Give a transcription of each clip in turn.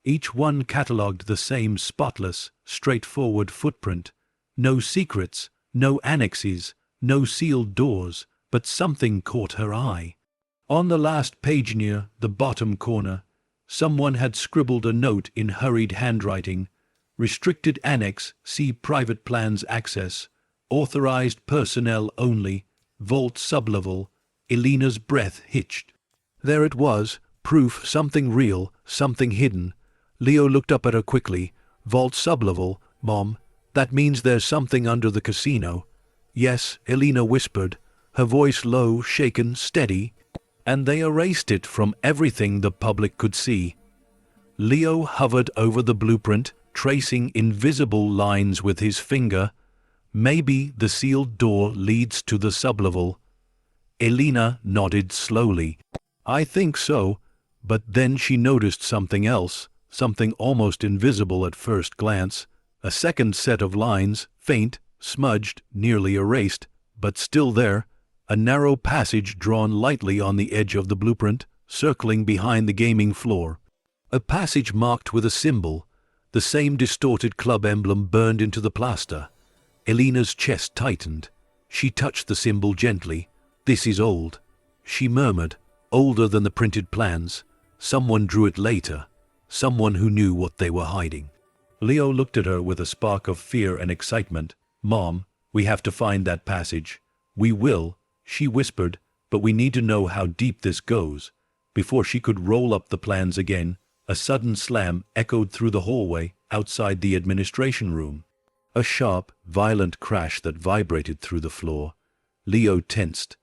Each one catalogued the same spotless, straightforward footprint. No secrets, no annexes, no sealed doors, but something caught her eye. On the last page near the bottom corner, someone had scribbled a note in hurried handwriting. Restricted Annex, see Private Plans Access. Authorized personnel only. Vault sublevel. Elena's breath hitched. There it was, proof, something real, something hidden. Leo looked up at her quickly. Vault sublevel, Mom. That means there's something under the casino. Yes, Elena whispered, her voice low, shaken, steady. And they erased it from everything the public could see. Leo hovered over the blueprint, tracing invisible lines with his finger. Maybe the sealed door leads to the sublevel. Elena nodded slowly. I think so, but then she noticed something else, something almost invisible at first glance. A second set of lines, faint, smudged, nearly erased, but still there. A narrow passage drawn lightly on the edge of the blueprint, circling behind the gaming floor. A passage marked with a symbol, the same distorted club emblem burned into the plaster. Elena's chest tightened. She touched the symbol gently. This is old, she murmured, older than the printed plans. Someone drew it later, someone who knew what they were hiding. Leo looked at her with a spark of fear and excitement. Mom, we have to find that passage. We will, she whispered, but we need to know how deep this goes. Before she could roll up the plans again, a sudden slam echoed through the hallway outside the administration room. A sharp, violent crash that vibrated through the floor. Leo tensed.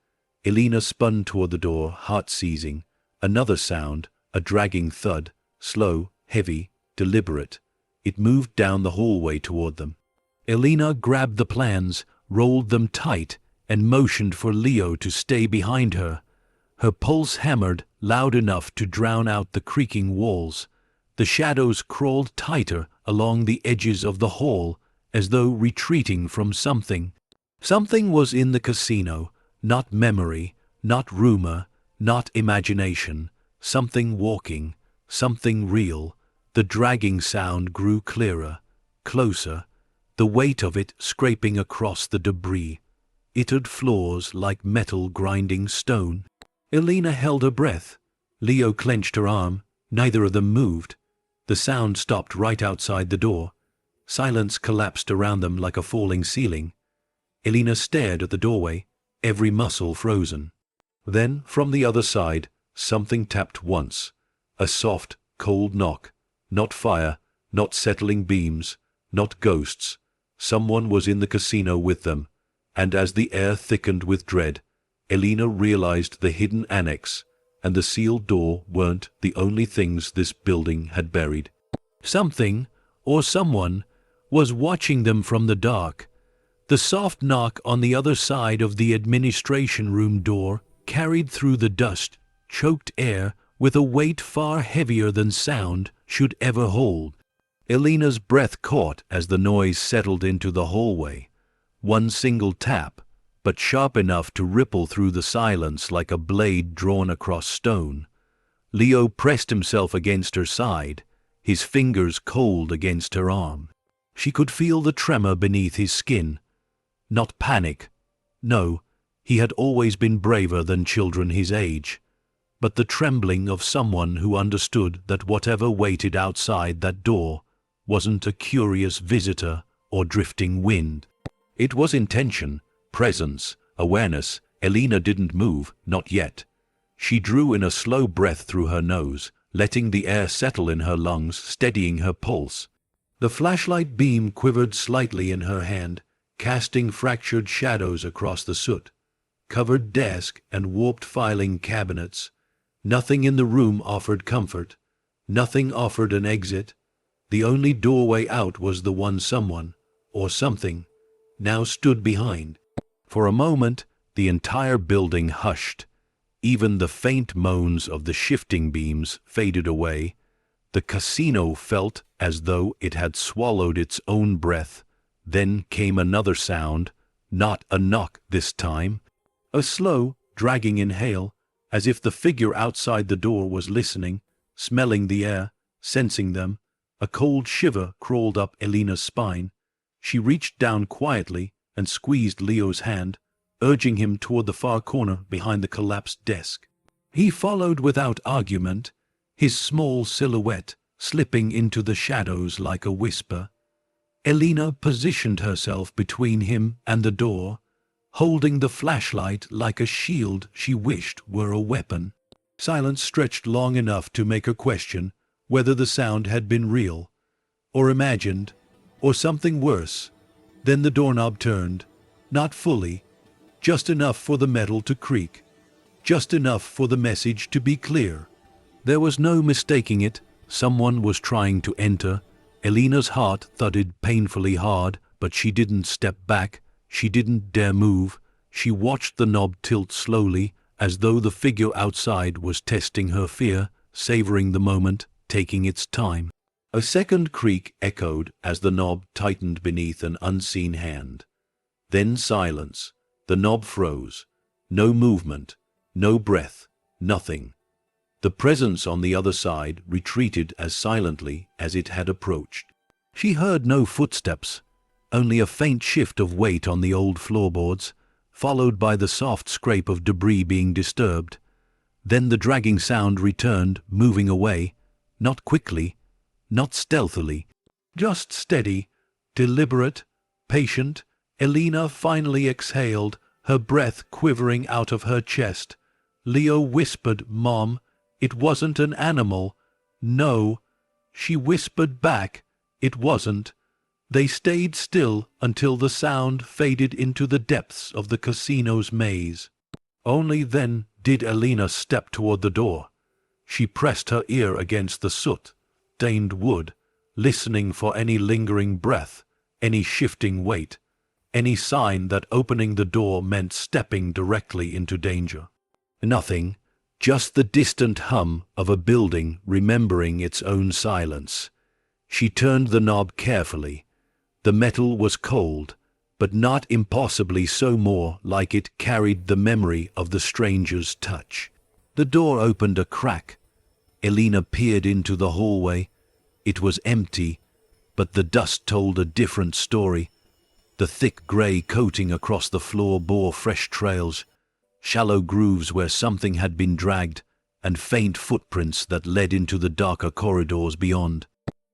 Elena spun toward the door, heart seizing. Another sound, a dragging thud, slow, heavy, deliberate. It moved down the hallway toward them. Elena grabbed the plans, rolled them tight, and motioned for Leo to stay behind her. Her pulse hammered, loud enough to drown out the creaking walls. The shadows crawled tighter along the edges of the hall, as though retreating from something. Something was in the casino, not memory, not rumor, not imagination. Something walking, something real. The dragging sound grew clearer, closer, the weight of it scraping across the debris. Ittered floors like metal grinding stone. Elena held her breath. Leo clenched her arm. Neither of them moved. The sound stopped right outside the door. Silence collapsed around them like a falling ceiling. Elena stared at the doorway, every muscle frozen. Then, from the other side, something tapped once. A soft, cold knock. Not fire, not settling beams, not ghosts. Someone was in the casino with them. And as the air thickened with dread, Elena realized the hidden annex and the sealed door weren't the only things this building had buried. Something, or someone, was watching them from the dark. The soft knock on the other side of the administration room door carried through the dust, choked air with a weight far heavier than sound should ever hold. Elena's breath caught as the noise settled into the hallway. One single tap, but sharp enough to ripple through the silence like a blade drawn across stone. Leo pressed himself against her side, his fingers cold against her arm. She could feel the tremor beneath his skin. Not panic. No, he had always been braver than children his age. But the trembling of someone who understood that whatever waited outside that door wasn't a curious visitor or drifting wind. It was intention, presence, awareness. Elena didn't move, not yet. She drew in a slow breath through her nose, letting the air settle in her lungs, steadying her pulse. The flashlight beam quivered slightly in her hand, casting fractured shadows across the soot-covered desk and warped filing cabinets. Nothing in the room offered comfort. Nothing offered an exit. The only doorway out was the one someone, or something, now stood behind. For a moment, the entire building hushed. Even the faint moans of the shifting beams faded away. The casino felt as though it had swallowed its own breath. Then came another sound, not a knock this time. A slow, dragging inhale, as if the figure outside the door was listening, smelling the air, Sensing them, a cold shiver crawled up Elena's spine. She reached down quietly and squeezed Leo's hand, urging him toward the far corner behind the collapsed desk. He followed without argument, his small silhouette slipping into the shadows like a whisper. Elena positioned herself between him and the door, holding the flashlight like a shield she wished were a weapon. Silence stretched long enough to make her question whether the sound had been real, or imagined, or something worse. Then the doorknob turned, not fully, just enough for the metal to creak, just enough for the message to be clear. There was no mistaking it. Someone was trying to enter. Elena's heart thudded painfully hard, but she didn't step back. She didn't dare move. She watched the knob tilt slowly, as though the figure outside was testing her fear, savoring the moment, taking its time. A second creak echoed as the knob tightened beneath an unseen hand. Then silence. The knob froze. No movement, no breath, nothing. The presence on the other side retreated as silently as it had approached. She heard no footsteps, only a faint shift of weight on the old floorboards, followed by the soft scrape of debris being disturbed. Then the dragging sound returned, moving away, not quickly, not stealthily, just steady, deliberate, patient. Elena finally exhaled, her breath quivering out of her chest. Leo whispered, "Mom, it wasn't an animal." "No." She whispered back, "It wasn't." They stayed still until the sound faded into the depths of the casino's maze. Only then did Elena step toward the door. She pressed her ear against the soot-stained wood, listening for any lingering breath, any shifting weight, any sign that opening the door meant stepping directly into danger. Nothing, just the distant hum of a building remembering its own silence. She turned the knob carefully. The metal was cold, but not impossibly so, more like it carried the memory of the stranger's touch. The door opened a crack. Elena peered into the hallway. It was empty, but the dust told a different story. The thick grey coating across the floor bore fresh trails, shallow grooves where something had been dragged, and faint footprints that led into the darker corridors beyond.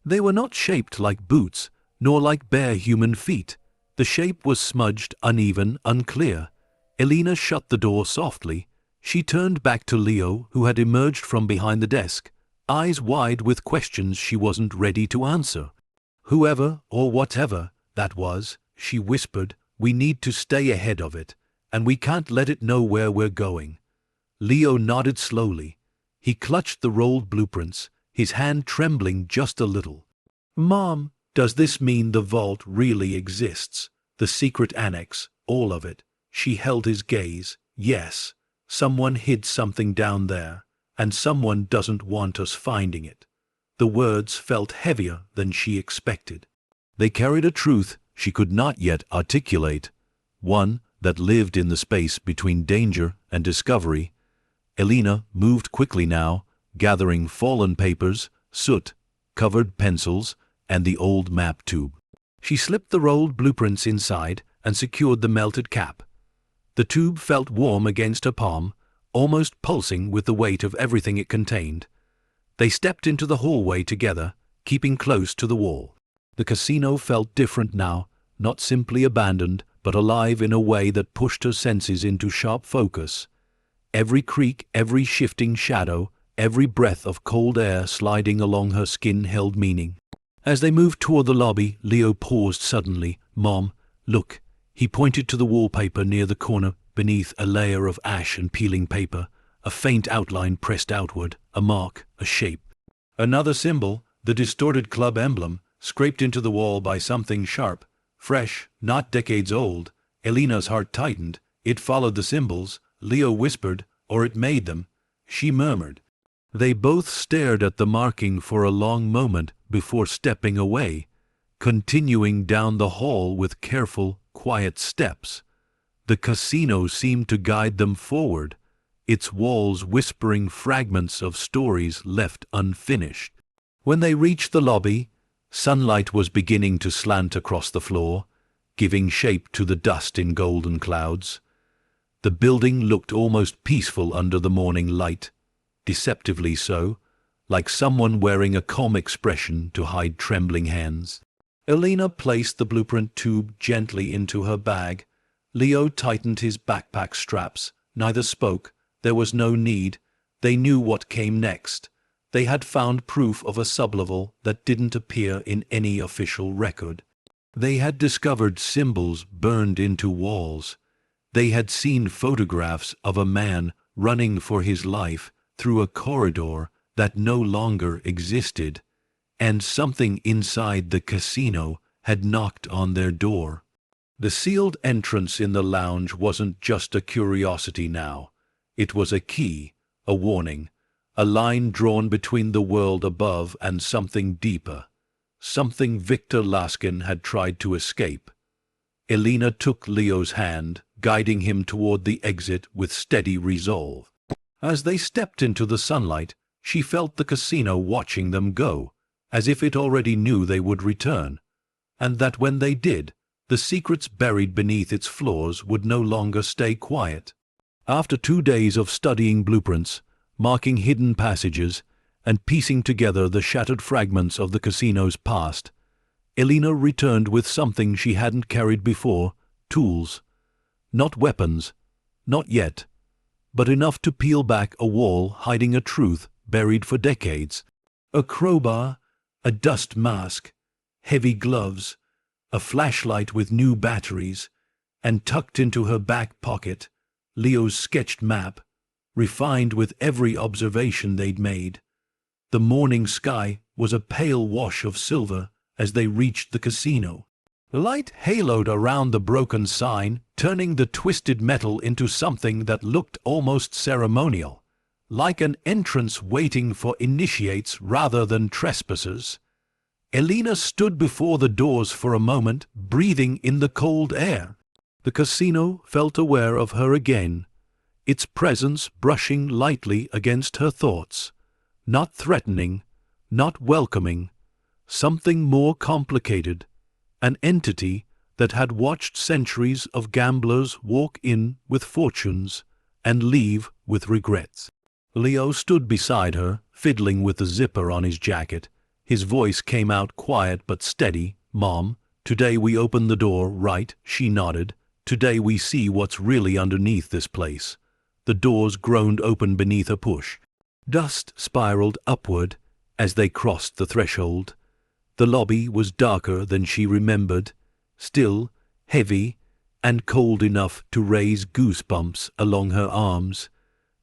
They were not shaped like boots, nor like bare human feet. The shape was smudged, uneven, unclear. Elena shut the door softly. She turned back to Leo, who had emerged from behind the desk, eyes wide with questions she wasn't ready to answer. "Whoever or whatever that was," she whispered, "we need to stay ahead of it, and we can't let it know where we're going." Leo nodded slowly. He clutched the rolled blueprints, his hand trembling just a little. "Mom, does this mean the vault really exists? The secret annex, all of it?" She held his gaze. "Yes, someone hid something down there, and someone doesn't want us finding it." The words felt heavier than she expected. They carried a truth she could not yet articulate, one that lived in the space between danger and discovery. Elena moved quickly now, gathering fallen papers, soot-covered pencils, and the old map tube. She slipped the rolled blueprints inside and secured the melted cap. The tube felt warm against her palm, almost pulsing with the weight of everything it contained. They stepped into the hallway together, keeping close to the wall. The casino felt different now, not simply abandoned, but alive in a way that pushed her senses into sharp focus. Every creak, every shifting shadow, every breath of cold air sliding along her skin held meaning. As they moved toward the lobby, Leo paused suddenly. "Mom, look." He pointed to the wallpaper near the corner, beneath a layer of ash and peeling paper, a faint outline pressed outward, a mark, a shape. Another symbol, the distorted club emblem, scraped into the wall by something sharp, fresh, not decades old. Elena's heart tightened. It followed the symbols, Leo whispered, or it made them. She murmured. They both stared at the marking for a long moment before stepping away, continuing down the hall with careful, quiet steps. The casino seemed to guide them forward, its walls whispering fragments of stories left unfinished. When they reached the lobby, sunlight was beginning to slant across the floor, giving shape to the dust in golden clouds. The building looked almost peaceful under the morning light, deceptively so, like someone wearing a calm expression to hide trembling hands. Elena placed the blueprint tube gently into her bag. Leo tightened his backpack straps. Neither spoke. There was no need. They knew what came next. They had found proof of a sublevel that didn't appear in any official record. They had discovered symbols burned into walls. They had seen photographs of a man running for his life through a corridor that no longer existed, and something inside the casino had knocked on their door. The sealed entrance in the lounge wasn't just a curiosity now. It was a key, a warning, a line drawn between the world above and something deeper, something Victor Laskin had tried to escape. Elena took Leo's hand, guiding him toward the exit with steady resolve. As they stepped into the sunlight, she felt the casino watching them go, as if it already knew they would return, and that when they did, the secrets buried beneath its floors would no longer stay quiet. After 2 days of studying blueprints, marking hidden passages, and piecing together the shattered fragments of the casino's past, Elena returned with something she hadn't carried before: tools. Not weapons, not yet, but enough to peel back a wall hiding a truth buried for decades. A crowbar, a dust mask, heavy gloves, a flashlight with new batteries, and tucked into her back pocket, Leo's sketched map, refined with every observation they'd made. The morning sky was a pale wash of silver as they reached the casino. The light haloed around the broken sign, turning the twisted metal into something that looked almost ceremonial, like an entrance waiting for initiates rather than trespassers. Elena stood before the doors for a moment, breathing in the cold air. The casino felt aware of her again, its presence brushing lightly against her thoughts. Not threatening, not welcoming, something more complicated, an entity that had watched centuries of gamblers walk in with fortunes and leave with regrets. Leo stood beside her, fiddling with the zipper on his jacket. His voice came out quiet but steady. "Mom, today we open the door, right?" She nodded. "Today we see what's really underneath this place." The doors groaned open beneath a push. Dust spiraled upward as they crossed the threshold. The lobby was darker than she remembered, still, heavy, and cold enough to raise goosebumps along her arms.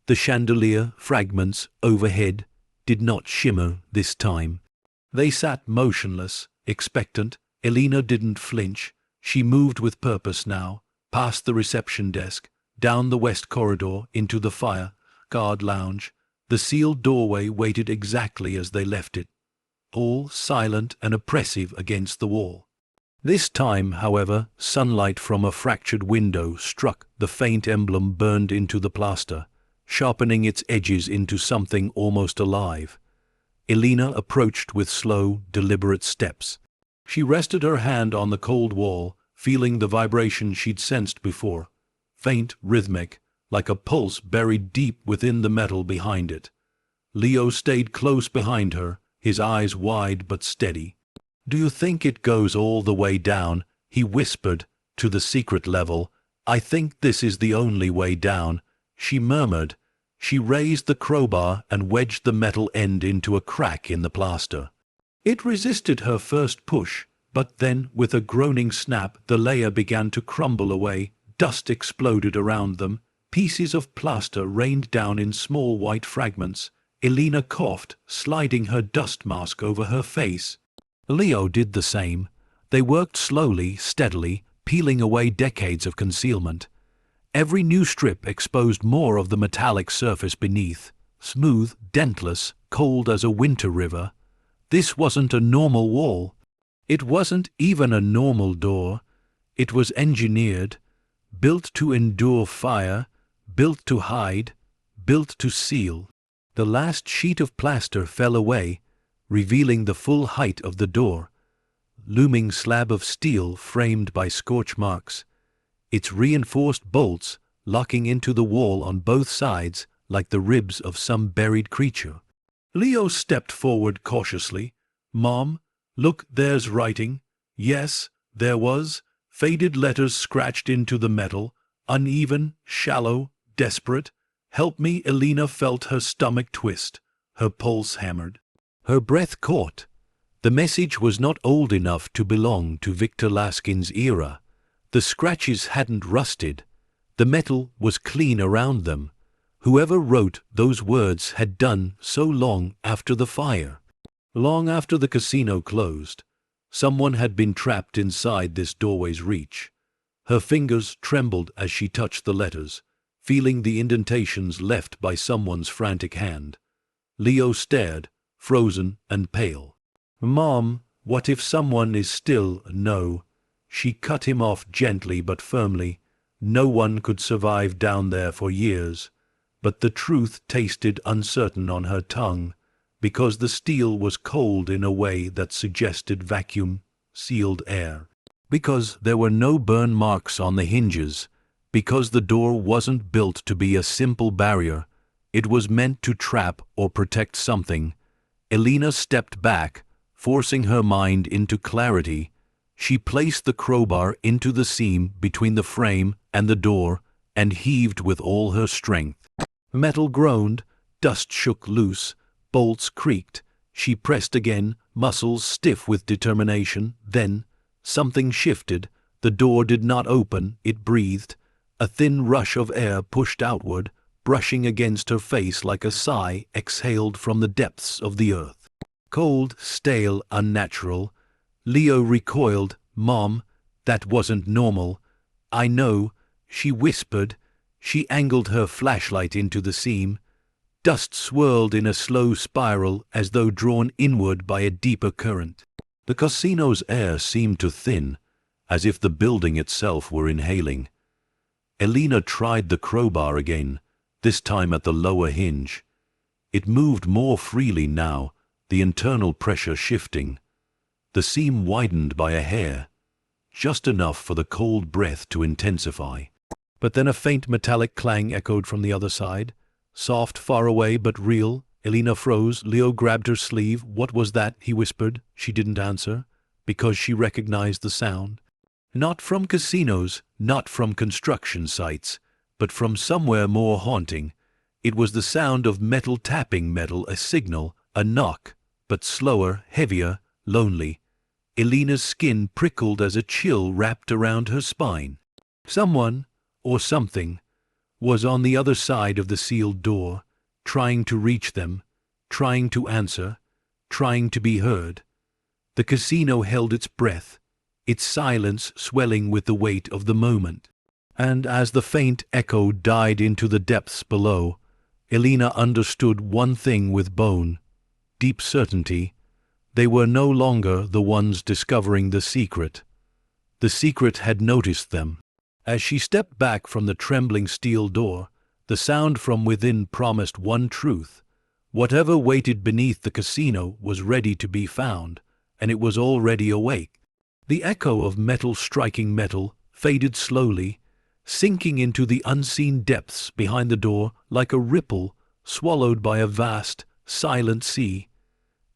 The chandelier fragments overhead did not shimmer this time. They sat motionless, expectant. Elena didn't flinch. She moved with purpose now, past the reception desk, down the west corridor into the fire guard lounge. The sealed doorway waited exactly as they left it, all silent and oppressive against the wall. This time, however, sunlight from a fractured window struck the faint emblem burned into the plaster, sharpening its edges into something almost alive. Elena approached with slow, deliberate steps. She rested her hand on the cold wall, feeling the vibration she'd sensed before, faint, rhythmic, like a pulse buried deep within the metal behind it. Leo stayed close behind her, his eyes wide but steady. "Do you think it goes all the way down?" he whispered, "to the secret level?" "I think this is the only way down," she murmured. She raised the crowbar and wedged the metal end into a crack in the plaster. It resisted her first push, but then, with a groaning snap, the layer began to crumble away. Dust exploded around them. Pieces of plaster rained down in small white fragments. Elena coughed, sliding her dust mask over her face. Leo did the same. They worked slowly, steadily, peeling away decades of concealment. Every new strip exposed more of the metallic surface beneath, smooth, dentless, cold as a winter river. This wasn't a normal wall. It wasn't even a normal door. It was engineered, built to endure fire, built to hide, built to seal. The last sheet of plaster fell away, revealing the full height of the door, looming slab of steel framed by scorch marks, its reinforced bolts locking into the wall on both sides like the ribs of some buried creature. Leo stepped forward cautiously. "Mom, look, there's writing." Yes, there was, faded letters scratched into the metal, uneven, shallow, desperate. "Help me." Elena felt her stomach twist, her pulse hammered. Her breath caught. The message was not old enough to belong to Victor Laskin's era. The scratches hadn't rusted. The metal was clean around them. Whoever wrote those words had done so long after the fire. Long after the casino closed. Someone had been trapped inside this doorway's reach. Her fingers trembled as she touched the letters, feeling the indentations left by someone's frantic hand. Leo stared, frozen and pale. "Mom, what if someone is still—" "No." She cut him off gently but firmly. "No one could survive down there for years." But the truth tasted uncertain on her tongue, because the steel was cold in a way that suggested vacuum-sealed air. Because there were no burn marks on the hinges. Because the door wasn't built to be a simple barrier. It was meant to trap or protect something. Elena stepped back, forcing her mind into clarity. She placed the crowbar into the seam between the frame and the door and heaved with all her strength. Metal groaned, dust shook loose, bolts creaked. She pressed again, muscles stiff with determination. Then something shifted. The door did not open, it breathed. A thin rush of air pushed outward, brushing against her face like a sigh exhaled from the depths of the earth. Cold, stale, unnatural. Leo recoiled. "Mom, that wasn't normal." "I know," she whispered. She angled her flashlight into the seam. Dust swirled in a slow spiral as though drawn inward by a deeper current. The casino's air seemed to thin, as if the building itself were inhaling. Elena tried the crowbar again, this time at the lower hinge. It moved more freely now, the internal pressure shifting. The seam widened by a hair, just enough for the cold breath to intensify. But then a faint metallic clang echoed from the other side. Soft, far away, but real. Elena froze. Leo grabbed her sleeve. "What was that?" he whispered. She didn't answer, because she recognized the sound. Not from casinos, not from construction sites, but from somewhere more haunting. It was the sound of metal tapping metal, a signal, a knock, but slower, heavier, lonely. Elena's skin prickled as a chill wrapped around her spine. Someone, or something, was on the other side of the sealed door, trying to reach them, trying to answer, trying to be heard. The casino held its breath, its silence swelling with the weight of the moment. And as the faint echo died into the depths below, Elena understood one thing with bone, deep certainty. They were no longer the ones discovering the secret. The secret had noticed them. As she stepped back from the trembling steel door, the sound from within promised one truth. Whatever waited beneath the casino was ready to be found, and it was already awake. The echo of metal striking metal faded slowly, sinking into the unseen depths behind the door like a ripple swallowed by a vast, silent sea.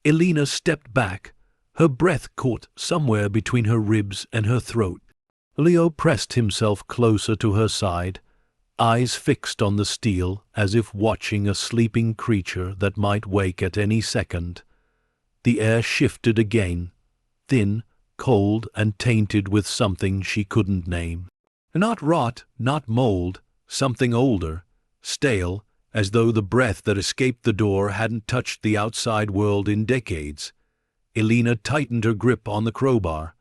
Elena stepped back, her breath caught somewhere between her ribs and her throat. Leo pressed himself closer to her side, eyes fixed on the steel as if watching a sleeping creature that might wake at any second. The air shifted again, thin, cold, and tainted with something she couldn't name. Not rot, not mold, something older, stale, as though the breath that escaped the door hadn't touched the outside world in decades. Elena tightened her grip on the crowbar.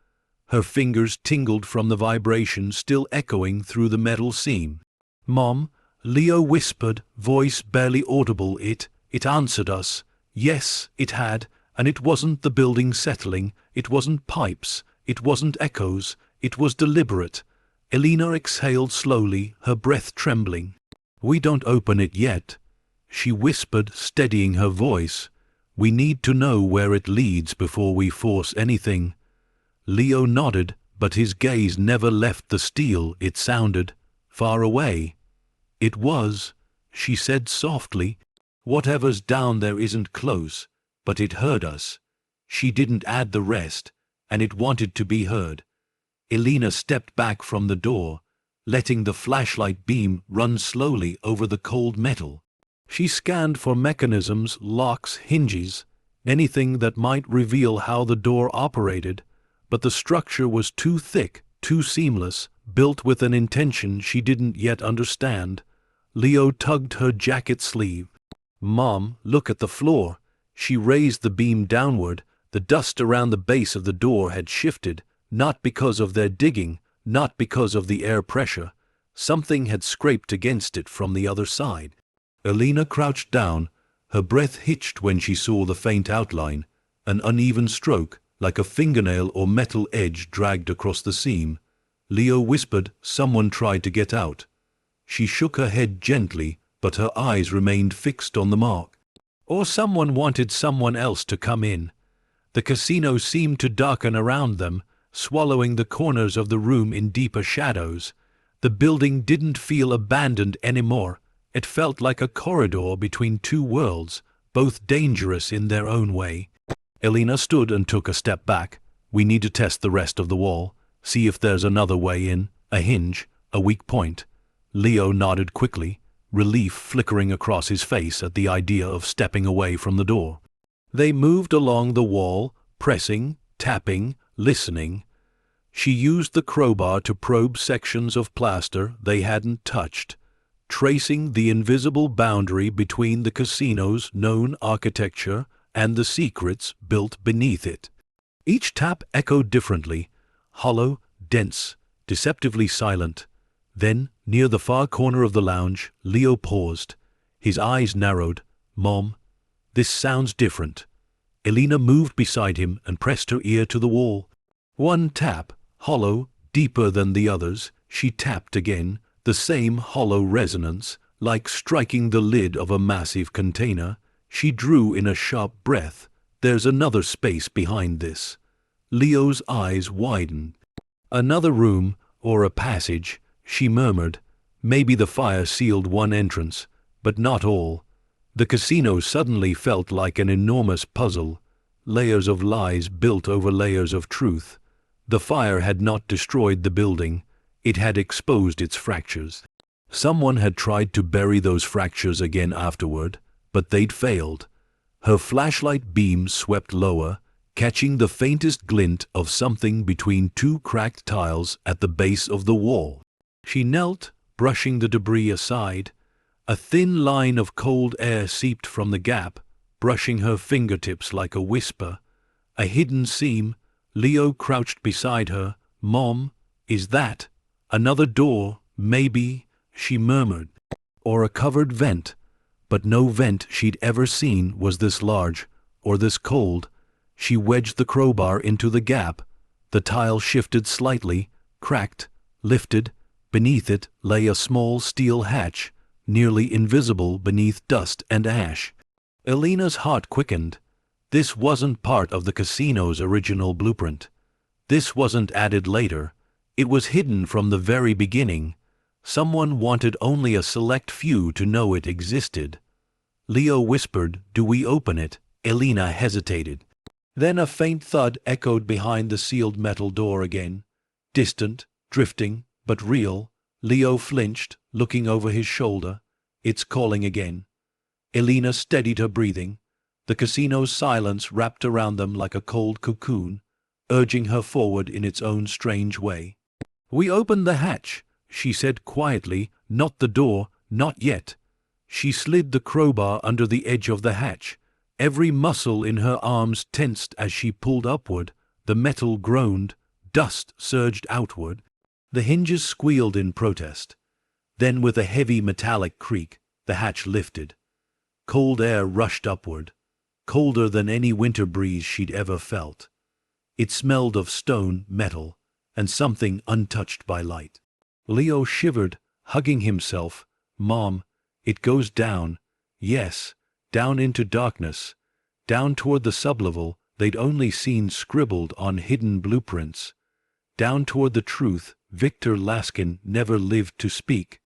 Her fingers tingled from the vibration still echoing through the metal seam. "Mom," Leo whispered, voice barely audible. It answered us. Yes, it had, and it wasn't the building settling, it wasn't pipes, it wasn't echoes, it was deliberate. Elena exhaled slowly, her breath trembling. "We don't open it yet," she whispered, steadying her voice. We need to know where it leads before we force anything. Leo nodded, but his gaze never left the steel. It sounded far away. It was, she said softly. Whatever's down there isn't close, but it heard us. She didn't add the rest, and it wanted to be heard. Elena stepped back from the door, letting the flashlight beam run slowly over the cold metal. She scanned for mechanisms, locks, hinges, anything that might reveal how the door operated, but the structure was too thick, too seamless, built with an intention she didn't yet understand. Leo tugged her jacket sleeve. "Mom, look at the floor." She raised the beam downward. The dust around the base of the door had shifted, not because of their digging, not because of the air pressure. Something had scraped against it from the other side. Elena crouched down. Her breath hitched when she saw the faint outline, an uneven stroke, like a fingernail or metal edge dragged across the seam. Leo whispered, "Someone tried to get out." She shook her head gently, but her eyes remained fixed on the mark. Or someone wanted someone else to come in. The casino seemed to darken around them, swallowing the corners of the room in deeper shadows. The building didn't feel abandoned anymore. It felt like a corridor between two worlds, both dangerous in their own way. Elena stood and took a step back. "We need to test the rest of the wall, see if there's another way in, a hinge, a weak point." Leo nodded quickly, relief flickering across his face at the idea of stepping away from the door. They moved along the wall, pressing, tapping, listening. She used the crowbar to probe sections of plaster they hadn't touched, tracing the invisible boundary between the casino's known architecture and the secrets built beneath it. Each tap echoed differently, hollow, dense, deceptively silent. Then, near the far corner of the lounge, Leo paused. His eyes narrowed. "Mom, this sounds different." Elena moved beside him and pressed her ear to the wall. One tap, hollow, deeper than the others. She tapped again, the same hollow resonance, like striking the lid of a massive container. She drew in a sharp breath. "There's another space behind this." Leo's eyes widened. "Another room, or a passage," she murmured. Maybe the fire sealed one entrance, but not all. The casino suddenly felt like an enormous puzzle, layers of lies built over layers of truth. The fire had not destroyed the building, it had exposed its fractures. Someone had tried to bury those fractures again afterward, but they'd failed. Her flashlight beam swept lower, catching the faintest glint of something between two cracked tiles at the base of the wall. She knelt, brushing the debris aside. A thin line of cold air seeped from the gap, brushing her fingertips like a whisper. A hidden seam. Leo crouched beside her. "Mom, is that another door, maybe?" she murmured. "Or a covered vent." But no vent she'd ever seen was this large, or this cold. She wedged the crowbar into the gap. The tile shifted slightly, cracked, lifted. Beneath it lay a small steel hatch, nearly invisible beneath dust and ash. Elena's heart quickened. This wasn't part of the casino's original blueprint. This wasn't added later. It was hidden from the very beginning. Someone wanted only a select few to know it existed. Leo whispered, "Do we open it?" Elena hesitated. Then a faint thud echoed behind the sealed metal door again. Distant, drifting, but real. Leo flinched, looking over his shoulder. "It's calling again." Elena steadied her breathing. The casino's silence wrapped around them like a cold cocoon, urging her forward in its own strange way. "We opened the hatch," she said quietly, "not the door, not yet." She slid the crowbar under the edge of the hatch. Every muscle in her arms tensed as she pulled upward. The metal groaned. Dust surged outward. The hinges squealed in protest. Then with a heavy metallic creak, the hatch lifted. Cold air rushed upward, colder than any winter breeze she'd ever felt. It smelled of stone, metal, and something untouched by light. Leo shivered, hugging himself. "Mom, it goes down. Yes, down into darkness, Down toward the sublevel they'd only seen scribbled on hidden blueprints. Down toward the truth Victor Laskin never lived to speak.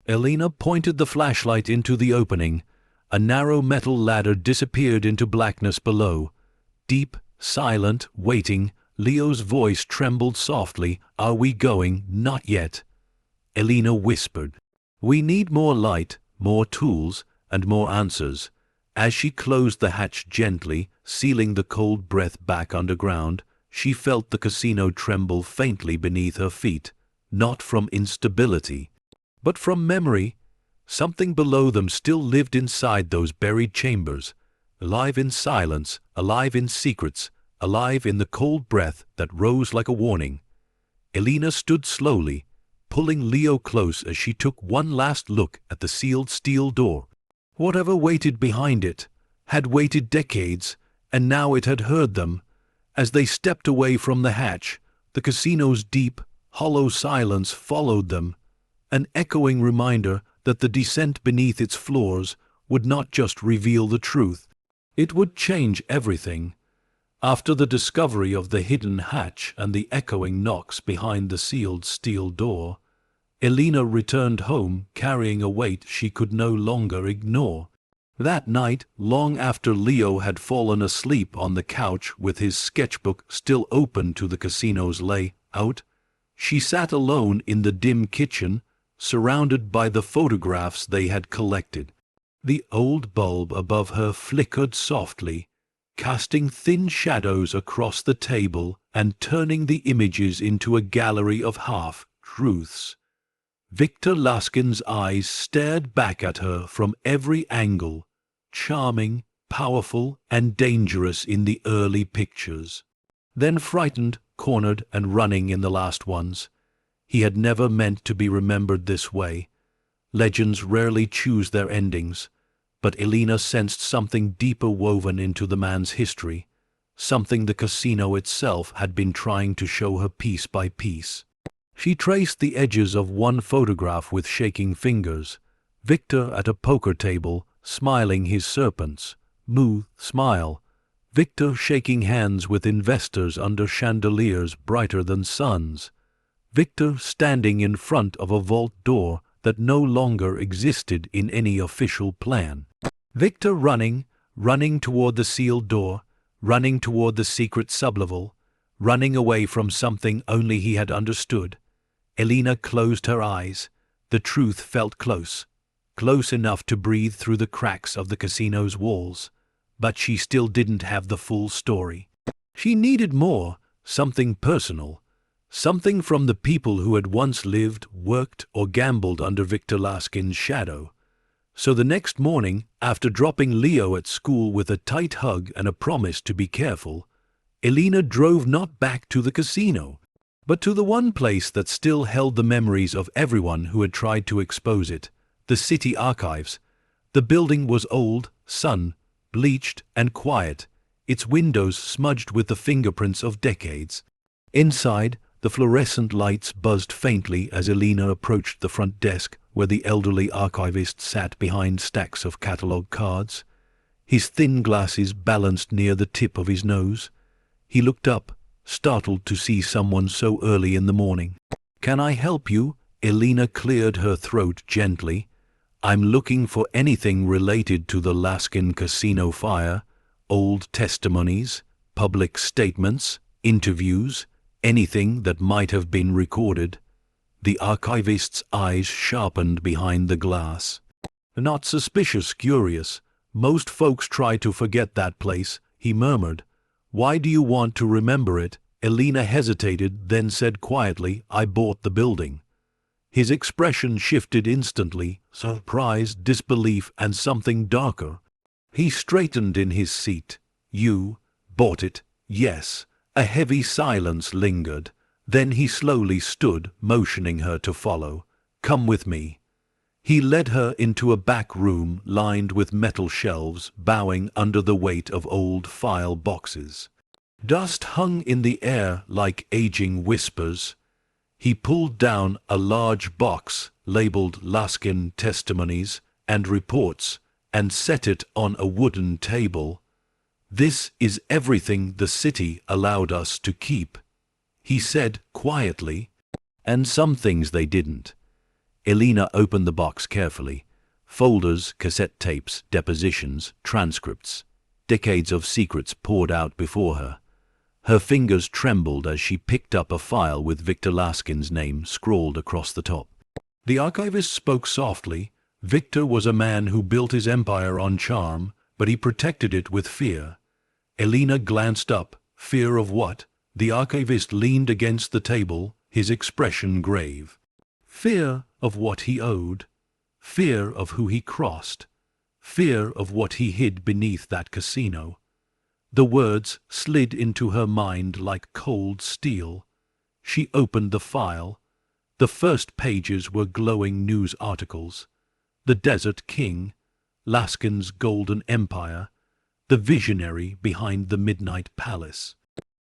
Elena pointed the flashlight into the opening. A narrow metal ladder disappeared into blackness below. Deep, silent, waiting, Leo's voice trembled softly. "Are we going?" "Not yet." Elena whispered. "We need more light, more tools, and more answers." As she closed the hatch gently, sealing the cold breath back underground, she felt the casino tremble faintly beneath her feet, not from instability, but from memory. Something below them still lived inside those buried chambers, alive in silence, alive in secrets, alive in the cold breath that rose like a warning. Elena stood slowly, pulling Leo close as she took one last look at the sealed steel door. Whatever waited behind it had waited decades, and now it had heard them. As they stepped away from the hatch, the casino's deep, hollow silence followed them, an echoing reminder that the descent beneath its floors would not just reveal the truth, it would change everything. After the discovery of the hidden hatch and the echoing knocks behind the sealed steel door, Elena returned home carrying a weight she could no longer ignore. That night, long after Leo had fallen asleep on the couch with his sketchbook still open to the casino's layout, she sat alone in the dim kitchen, surrounded by the photographs they had collected. The old bulb above her flickered softly, casting thin shadows across the table and turning the images into a gallery of half-truths. Victor Laskin's eyes stared back at her from every angle, charming, powerful, and dangerous in the early pictures. Then frightened, cornered, and running in the last ones. He had never meant to be remembered this way. Legends rarely choose their endings, but Elena sensed something deeper woven into the man's history, something the casino itself had been trying to show her piece by piece. She traced the edges of one photograph with shaking fingers. Victor at a poker table, smiling his serpent's smooth smile. Victor shaking hands with investors under chandeliers brighter than suns. Victor standing in front of a vault door that no longer existed in any official plan. Victor running toward the sealed door, running toward the secret sublevel, running away from something only he had understood. Elena closed her eyes. The truth felt close, close enough to breathe through the cracks of the casino's walls, but she still didn't have the full story. She needed more, something personal, something from the people who had once lived, worked, or gambled under Victor Laskin's shadow. So the next morning, after dropping Leo at school with a tight hug and a promise to be careful, Elena drove not back to the casino, but to the one place that still held the memories of everyone who had tried to expose it, the city archives. The building was old, sun-bleached, and quiet, its windows smudged with the fingerprints of decades. Inside, the fluorescent lights buzzed faintly as Elena approached the front desk where the elderly archivist sat behind stacks of catalogue cards. His thin glasses balanced near the tip of his nose. He looked up, startled to see someone so early in the morning. "Can I help you?" Elena cleared her throat gently. "I'm looking for anything related to the Laskin casino fire, old testimonies, public statements, interviews, anything that might have been recorded." The archivist's eyes sharpened behind the glass. "Not suspicious, curious. Most folks try to forget that place," he murmured. "Why do you want to remember it?" Elena hesitated, then said quietly, "I bought the building." His expression shifted instantly, surprise, disbelief, and something darker. He straightened in his seat. "You bought it?" "Yes." A heavy silence lingered. Then he slowly stood, motioning her to follow. "Come with me." He led her into a back room lined with metal shelves, bowing under the weight of old file boxes. Dust hung in the air like aging whispers. He pulled down a large box labeled Laskin Testimonies and Reports and set it on a wooden table. "This is everything the city allowed us to keep," he said quietly. "And some things they didn't." Elena opened the box carefully. Folders, cassette tapes, depositions, transcripts. Decades of secrets poured out before her. Her fingers trembled as she picked up a file with Victor Laskin's name scrawled across the top. The archivist spoke softly. Victor was a man who built his empire on charm, but he protected it with fear. Elena glanced up. Fear of what? The archivist leaned against the table, his expression grave. Fear of what he owed. Fear of who he crossed. Fear of what he hid beneath that casino. The words slid into her mind like cold steel. She opened the file. The first pages were glowing news articles. The Desert King, Laskin's Golden Empire, the visionary behind the Midnight Palace.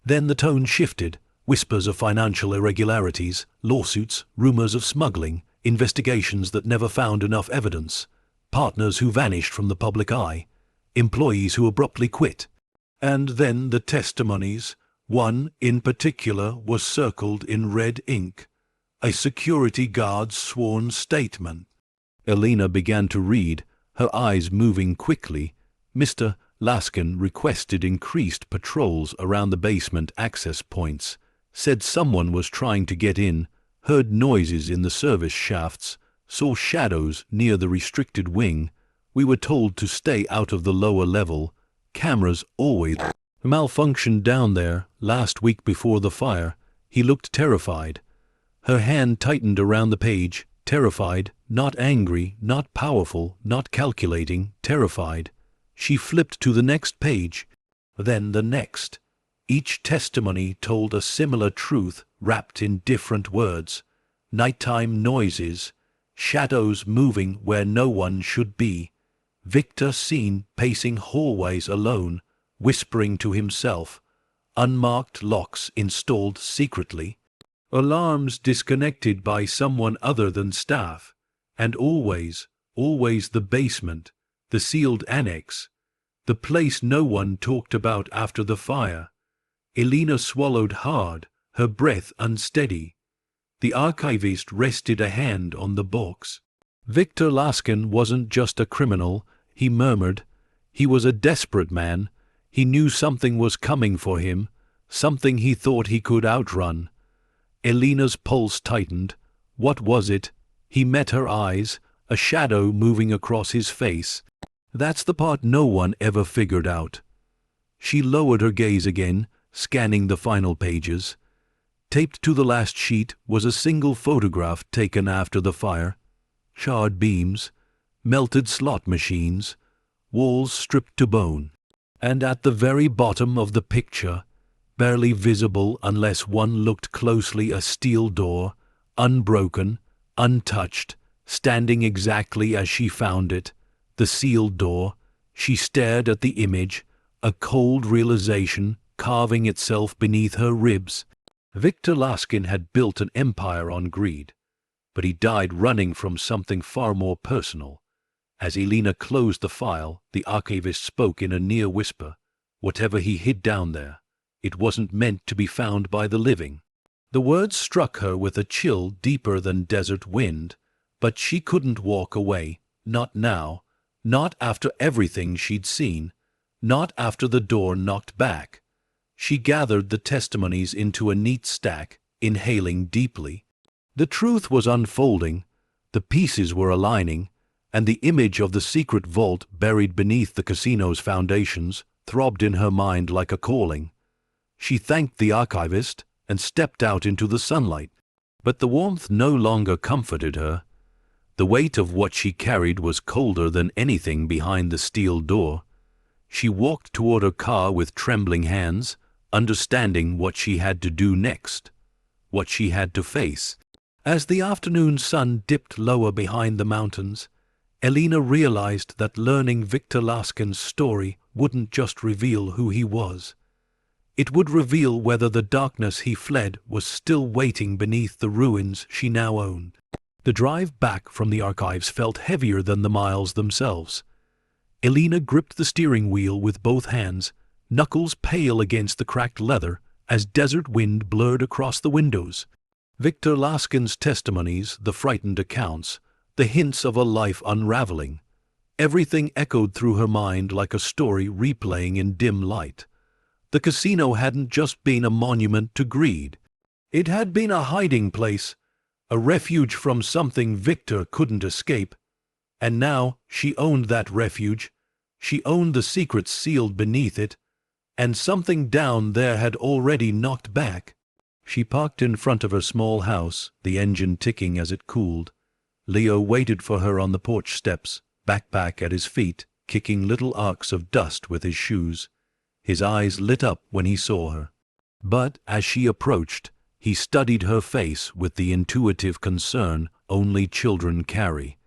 Then the tone shifted. Whispers of financial irregularities, lawsuits, rumors of smuggling, investigations that never found enough evidence, partners who vanished from the public eye, employees who abruptly quit. And then the testimonies. One in particular was circled in red ink, a security guard's sworn statement. Elena began to read, her eyes moving quickly. Mr. Laskin requested increased patrols around the basement access points, said someone was trying to get in, heard noises in the service shafts, saw shadows near the restricted wing. We were told to stay out of the lower level. Cameras always malfunctioned down there. Last week before the fire, he looked terrified. Her hand tightened around the page, terrified, not angry, not powerful, not calculating, terrified. She flipped to the next page, then the next. Each testimony told a similar truth wrapped in different words. Nighttime noises, shadows moving where no one should be. Victor seen pacing hallways alone, whispering to himself. Unmarked locks installed secretly. Alarms disconnected by someone other than staff. And always the basement, the sealed annex, the place no one talked about after the fire. Elena swallowed hard, her breath unsteady. The archivist rested a hand on the box. Victor Laskin wasn't just a criminal, he murmured. He was a desperate man. He knew something was coming for him, something he thought he could outrun. Elena's pulse tightened. What was it? He met her eyes, a shadow moving across his face. That's the part no one ever figured out. She lowered her gaze again, scanning the final pages. Taped to the last sheet was a single photograph taken after the fire. Charred beams, melted slot machines, walls stripped to bone. And at the very bottom of the picture, barely visible unless one looked closely, a steel door, unbroken, untouched, standing exactly as she found it. The sealed door. She stared at the image, a cold realization carving itself beneath her ribs. Victor Laskin had built an empire on greed, but he died running from something far more personal. As Elena closed the file, the archivist spoke in a near whisper. Whatever he hid down there, it wasn't meant to be found by the living. The words struck her with a chill deeper than desert wind, but she couldn't walk away, not now, not after everything she'd seen, not after the door knocked back. She gathered the testimonies into a neat stack, inhaling deeply. The truth was unfolding, the pieces were aligning, and the image of the secret vault buried beneath the casino's foundations throbbed in her mind like a calling. She thanked the archivist and stepped out into the sunlight. But the warmth no longer comforted her. The weight of what she carried was colder than anything behind the steel door. She walked toward her car with trembling hands, understanding what she had to do next, what she had to face. As the afternoon sun dipped lower behind the mountains, Elena realized that learning Victor Laskin's story wouldn't just reveal who he was. It would reveal whether the darkness he fled was still waiting beneath the ruins she now owned. The drive back from the archives felt heavier than the miles themselves. Elena gripped the steering wheel with both hands, knuckles pale against the cracked leather as desert wind blurred across the windows. Victor Laskin's testimonies, the frightened accounts, the hints of a life unraveling. Everything echoed through her mind like a story replaying in dim light. The casino hadn't just been a monument to greed. It had been a hiding place, a refuge from something Victor couldn't escape. And now she owned that refuge. She owned the secrets sealed beneath it. And something down there had already knocked back. She parked in front of her small house, the engine ticking as it cooled. Leo waited for her on the porch steps, backpack at his feet, kicking little arcs of dust with his shoes. His eyes lit up when he saw her. But as she approached, he studied her face with the intuitive concern only children carry.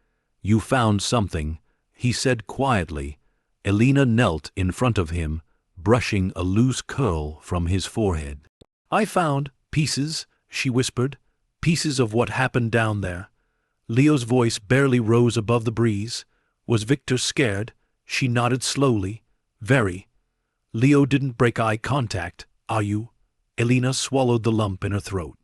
"You found something," he said quietly. Elena knelt in front of him, brushing a loose curl from his forehead. "I found pieces," she whispered, "pieces of what happened down there." Leo's voice barely rose above the breeze. Was Victor scared? She nodded slowly. "Very." Leo didn't break eye contact. "Are you?" Elena swallowed the lump in her throat.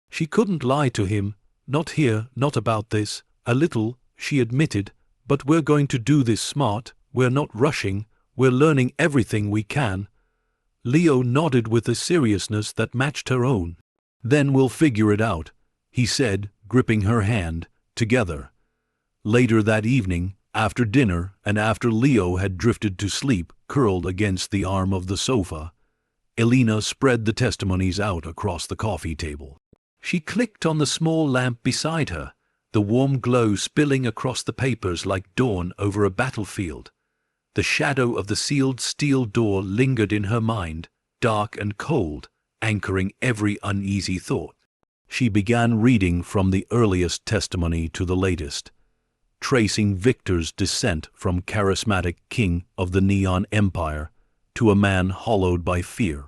She couldn't lie to him. "Not here, not about this." "A little," she admitted, "but we're going to do this smart. We're not rushing. We're learning everything we can." Leo nodded with a seriousness that matched her own. "Then we'll figure it out," he said, gripping her hand. "Together." Later that evening, after dinner and after Leo had drifted to sleep, curled against the arm of the sofa, Elena spread the testimonies out across the coffee table. She clicked on the small lamp beside her, the warm glow spilling across the papers like dawn over a battlefield. The shadow of the sealed steel door lingered in her mind, dark and cold, anchoring every uneasy thought. She began reading from the earliest testimony to the latest, tracing Victor's descent from charismatic king of the Neon Empire to a man hollowed by fear.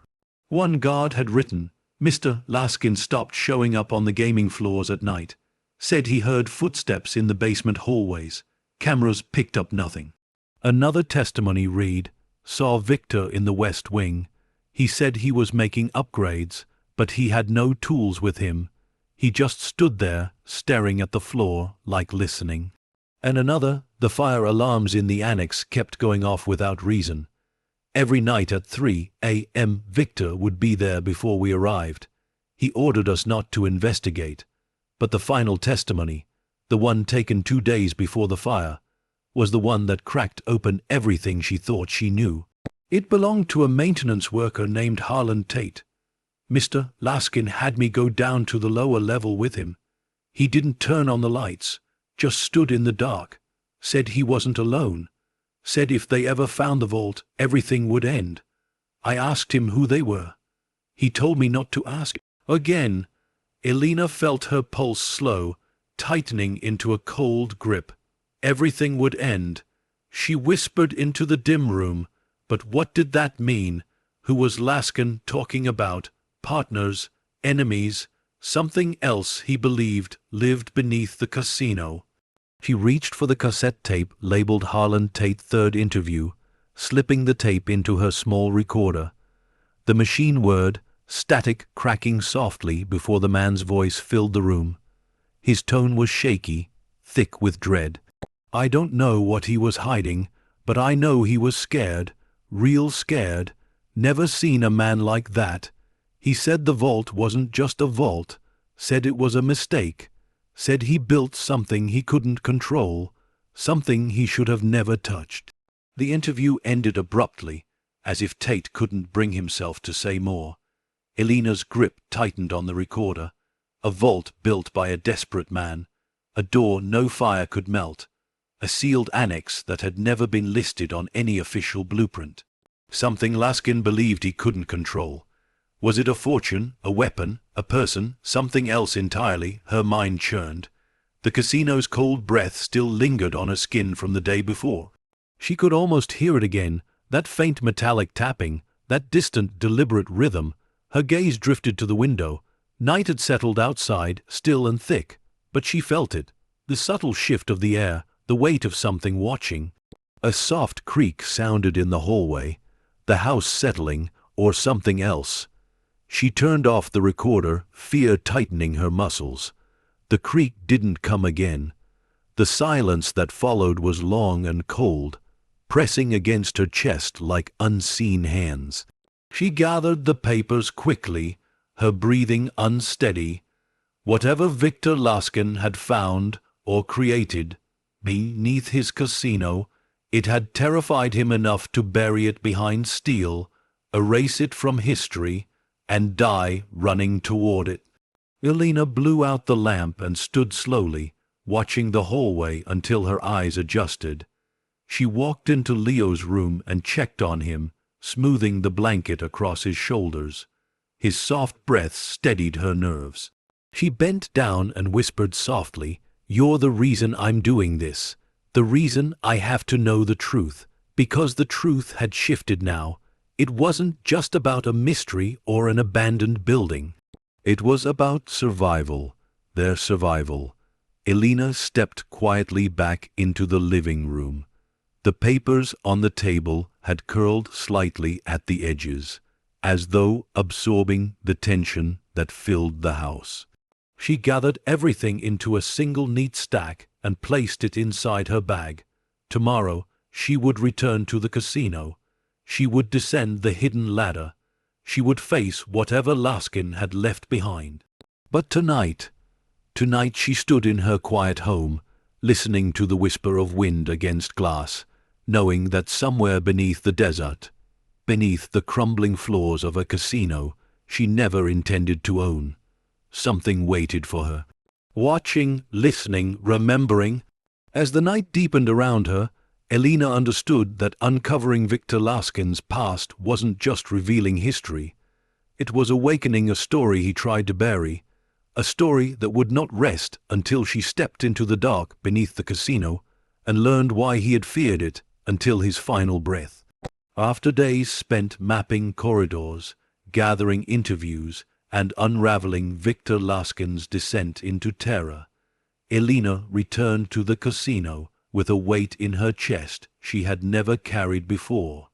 One guard had written, "Mr. Laskin stopped showing up on the gaming floors at night. Said he heard footsteps in the basement hallways. Cameras picked up nothing." Another testimony read, "Saw Victor in the West Wing. He said he was making upgrades, but he had no tools with him. He just stood there, staring at the floor, like listening." And another, "The fire alarms in the annex kept going off without reason. Every night at 3 a.m. Victor would be there before we arrived. He ordered us not to investigate." But the final testimony, the one taken 2 days before the fire, was the one that cracked open everything she thought she knew. It belonged to a maintenance worker named Harlan Tate. "Mr. Laskin had me go down to the lower level with him. He didn't turn on the lights, just stood in the dark. Said he wasn't alone. Said if they ever found the vault, everything would end. I asked him who they were. He told me not to ask." Again, Elena felt her pulse slow, tightening into a cold grip. Everything would end. She whispered into the dim room, but what did that mean? Who was Laskin talking about? Partners? Enemies? Something else, he believed, lived beneath the casino. She reached for the cassette tape labeled Harlan Tate Third Interview, slipping the tape into her small recorder. The machine word, static, cracking softly before the man's voice filled the room. His tone was shaky, thick with dread. "I don't know what he was hiding, but I know he was scared, real scared. Never seen a man like that. He said the vault wasn't just a vault, said it was a mistake, said he built something he couldn't control, something he should have never touched." The interview ended abruptly, as if Tate couldn't bring himself to say more. Elena's grip tightened on the recorder. A vault built by a desperate man, a door no fire could melt, a sealed annex that had never been listed on any official blueprint. Something Laskin believed he couldn't control. Was it a fortune, a weapon, a person, something else entirely? Her mind churned. The casino's cold breath still lingered on her skin from the day before. She could almost hear it again, that faint metallic tapping, that distant, deliberate rhythm. Her gaze drifted to the window. Night had settled outside, still and thick, but she felt it, the subtle shift of the air, the weight of something watching. A soft creak sounded in the hallway. the house settling, or something else. She turned off the recorder, fear tightening her muscles. The creak didn't come again. The silence that followed was long and cold, pressing against her chest like unseen hands. She gathered the papers quickly, her breathing unsteady. Whatever Victor Laskin had found or created beneath his casino, it had terrified him enough to bury it behind steel, erase it from history, and die running toward it. Elena blew out the lamp and stood slowly, watching the hallway until her eyes adjusted. She walked into Leo's room and checked on him, smoothing the blanket across his shoulders. His soft breath steadied her nerves. She bent down and whispered softly, "You're the reason I'm doing this. The reason I have to know the truth." Because the truth had shifted now. It wasn't just about a mystery or an abandoned building. It was about survival, their survival. Elena stepped quietly back into the living room. The papers on the table had curled slightly at the edges, as though absorbing the tension that filled the house. She gathered everything into a single neat stack and placed it inside her bag. Tomorrow, she would return to the casino. She would descend the hidden ladder. She would face whatever Laskin had left behind. But tonight she stood in her quiet home, listening to the whisper of wind against glass, knowing that somewhere beneath the desert, beneath the crumbling floors of a casino she never intended to own, something waited for her. Watching, listening, remembering. As the night deepened around her, Elena understood that uncovering Victor Laskin's past wasn't just revealing history. It was awakening a story he tried to bury, a story that would not rest until she stepped into the dark beneath the casino and learned why he had feared it until his final breath. After days spent mapping corridors, gathering interviews, and unraveling Victor Laskin's descent into terror, Elena returned to the casino with a weight in her chest she had never carried before.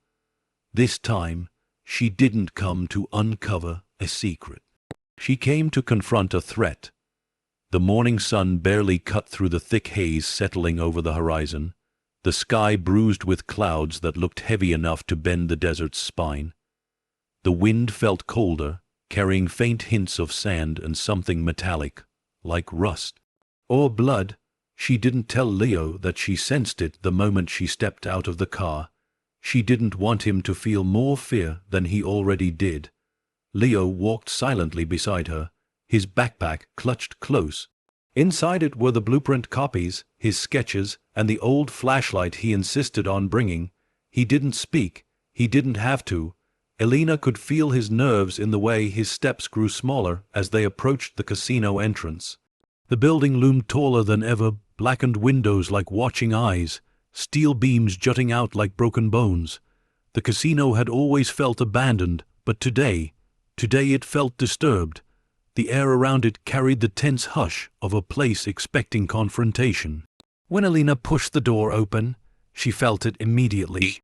This time, she didn't come to uncover a secret. She came to confront a threat. The morning sun barely cut through the thick haze settling over the horizon, the sky bruised with clouds that looked heavy enough to bend the desert's spine. The wind felt colder, carrying faint hints of sand and something metallic, like rust. Or blood. She didn't tell Leo that she sensed it the moment she stepped out of the car. She didn't want him to feel more fear than he already did. Leo walked silently beside her, his backpack clutched close. Inside it were the blueprint copies, his sketches, and the old flashlight he insisted on bringing. He didn't speak. He didn't have to. Elena could feel his nerves in the way his steps grew smaller as they approached the casino entrance. The building loomed taller than ever, blackened windows like watching eyes, steel beams jutting out like broken bones. The casino had always felt abandoned, but today it felt disturbed. The air around it carried the tense hush of a place expecting confrontation. When Elena pushed the door open, she felt it immediately.